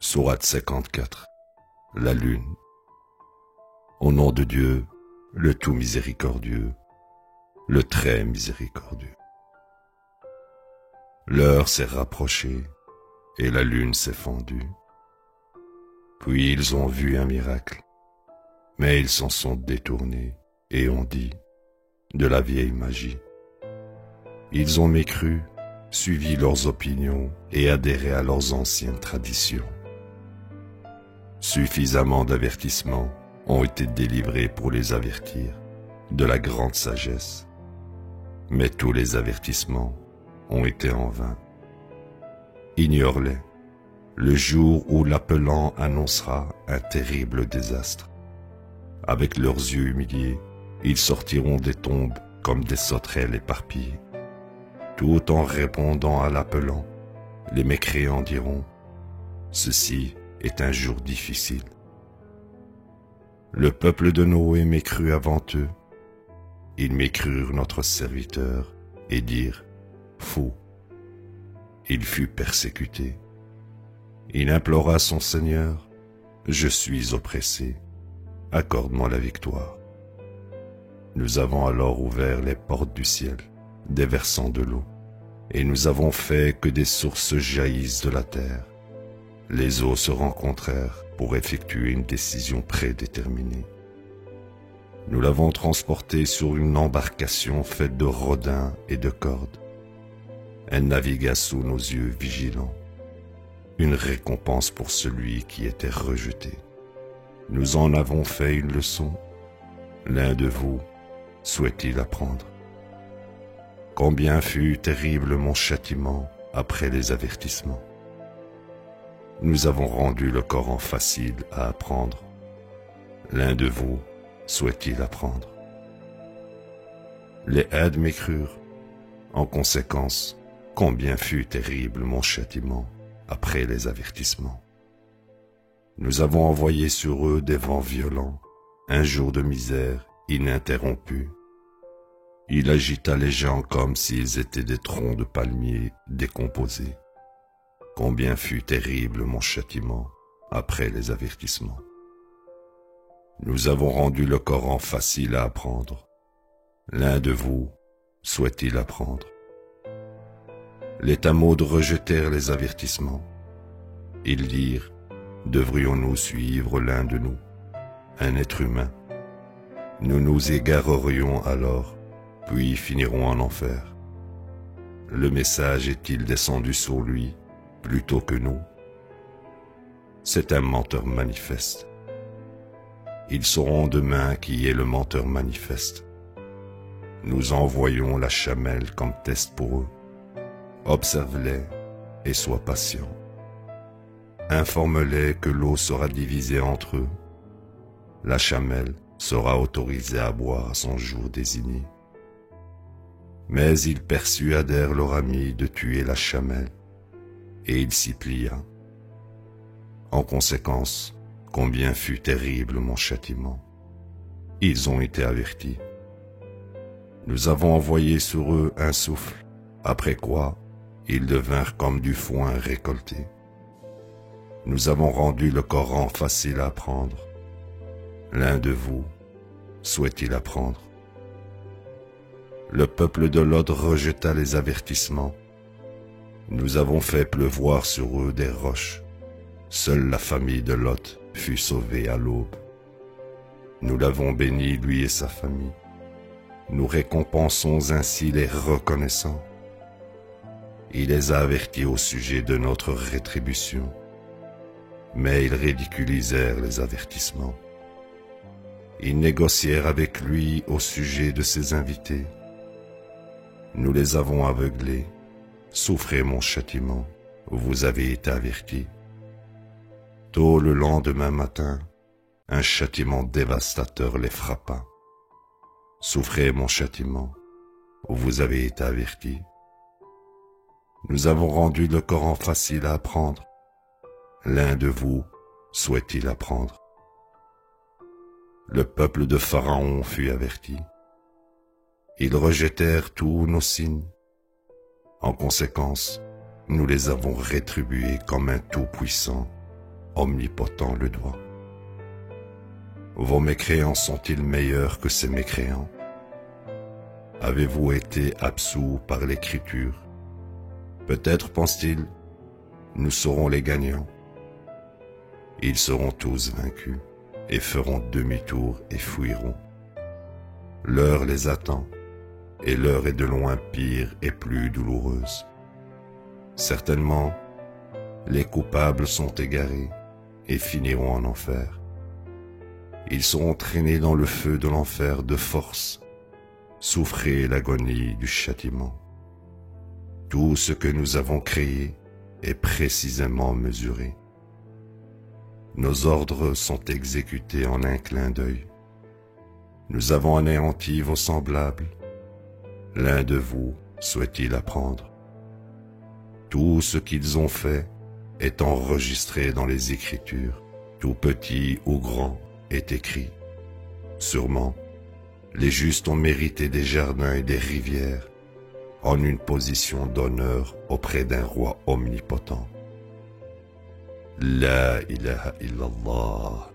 Sourate 54. La lune. Au nom de Dieu, le tout miséricordieux, le très miséricordieux. L'heure s'est rapprochée et la lune s'est fendue. Puis ils ont vu un miracle, mais ils s'en sont détournés et ont dit de la vieille magie. Ils ont mécru, suivi leurs opinions et adhéré à leurs anciennes traditions. Suffisamment d'avertissements ont été délivrés pour les avertir de la grande sagesse. Mais tous les avertissements ont été en vain. Ignore-les, le jour où l'appelant annoncera un terrible désastre. Avec leurs yeux humiliés, ils sortiront des tombes comme des sauterelles éparpillées. Tout en répondant à l'appelant, les mécréants diront « Ceci est un jour difficile ». Le peuple de Noé mécrut avant eux. Ils mécrurent notre serviteur et dirent « Faux ». Il fut persécuté. Il implora son Seigneur « Je suis oppressé, accorde-moi la victoire ». Nous avons alors ouvert les portes du ciel, déversant de l'eau, et nous avons fait que des sources jaillissent de la terre. Les eaux se rencontrèrent pour effectuer une décision prédéterminée. Nous l'avons transporté sur une embarcation faite de rodins et de cordes. Elle navigua sous nos yeux vigilants, une récompense pour celui qui était rejeté. Nous en avons fait une leçon. L'un de vous souhaite-t-il apprendre? Combien fut terrible mon châtiment après les avertissements. Nous avons rendu le Coran facile à apprendre. L'un de vous souhaite-t-il apprendre? Les Had mécrurent. En conséquence, combien fut terrible mon châtiment après les avertissements. Nous avons envoyé sur eux des vents violents, un jour de misère ininterrompu. Il agita les gens comme s'ils étaient des troncs de palmiers décomposés. Combien fut terrible mon châtiment après les avertissements. Nous avons rendu le Coran facile à apprendre. L'un de vous souhaite-t-il apprendre? Les Tamouds rejetèrent les avertissements. Ils dirent, devrions-nous suivre l'un de nous, un être humain? Nous nous égarerions alors, puis finirons en enfer. Le message est-il descendu sur lui plutôt que nous? C'est un menteur manifeste. Ils sauront demain qui est le menteur manifeste. Nous envoyons la chamelle comme test pour eux. Observe-les et sois patient. Informe-les que l'eau sera divisée entre eux. La chamelle sera autorisée à boire à son jour désigné. Mais ils persuadèrent leur ami de tuer la chamelle, et il s'y plia. En conséquence, combien fut terrible mon châtiment. Ils ont été avertis. Nous avons envoyé sur eux un souffle, après quoi ils devinrent comme du foin récolté. Nous avons rendu le Coran facile à apprendre. L'un de vous souhaite-t-il apprendre? Le peuple de Lot rejeta les avertissements. Nous avons fait pleuvoir sur eux des roches. Seule la famille de Lot fut sauvée à l'aube. Nous l'avons béni, lui et sa famille. Nous récompensons ainsi les reconnaissants. Il les a avertis au sujet de notre rétribution, mais ils ridiculisèrent les avertissements. Ils négocièrent avec lui au sujet de ses invités. Nous les avons aveuglés. Souffrez mon châtiment, vous avez été avertis. Tôt le lendemain matin, un châtiment dévastateur les frappa. Souffrez mon châtiment, vous avez été avertis. Nous avons rendu le Coran facile à apprendre. L'un de vous souhaite-t-il apprendre? Le peuple de Pharaon fut averti. Ils rejetèrent tous nos signes. En conséquence, nous les avons rétribués comme un tout-puissant omnipotent le doit. Vos mécréants sont-ils meilleurs que ces mécréants? Avez-vous été absous par l'écriture? Peut-être pense-t-il, nous serons les gagnants. Ils seront tous vaincus et feront demi-tour et fuiront. L'heure les attend, et l'heure est de loin pire et plus douloureuse. Certainement, les coupables sont égarés et finiront en enfer. Ils seront traînés dans le feu de l'enfer de force, souffrer l'agonie du châtiment. Tout ce que nous avons créé est précisément mesuré. Nos ordres sont exécutés en un clin d'œil. Nous avons anéanti vos semblables. L'un de vous souhaite-t-il apprendre? Tout ce qu'ils ont fait est enregistré dans les Écritures. Tout petit ou grand est écrit. Sûrement, les justes ont mérité des jardins et des rivières en une position d'honneur auprès d'un roi omnipotent. La ilaha illallah.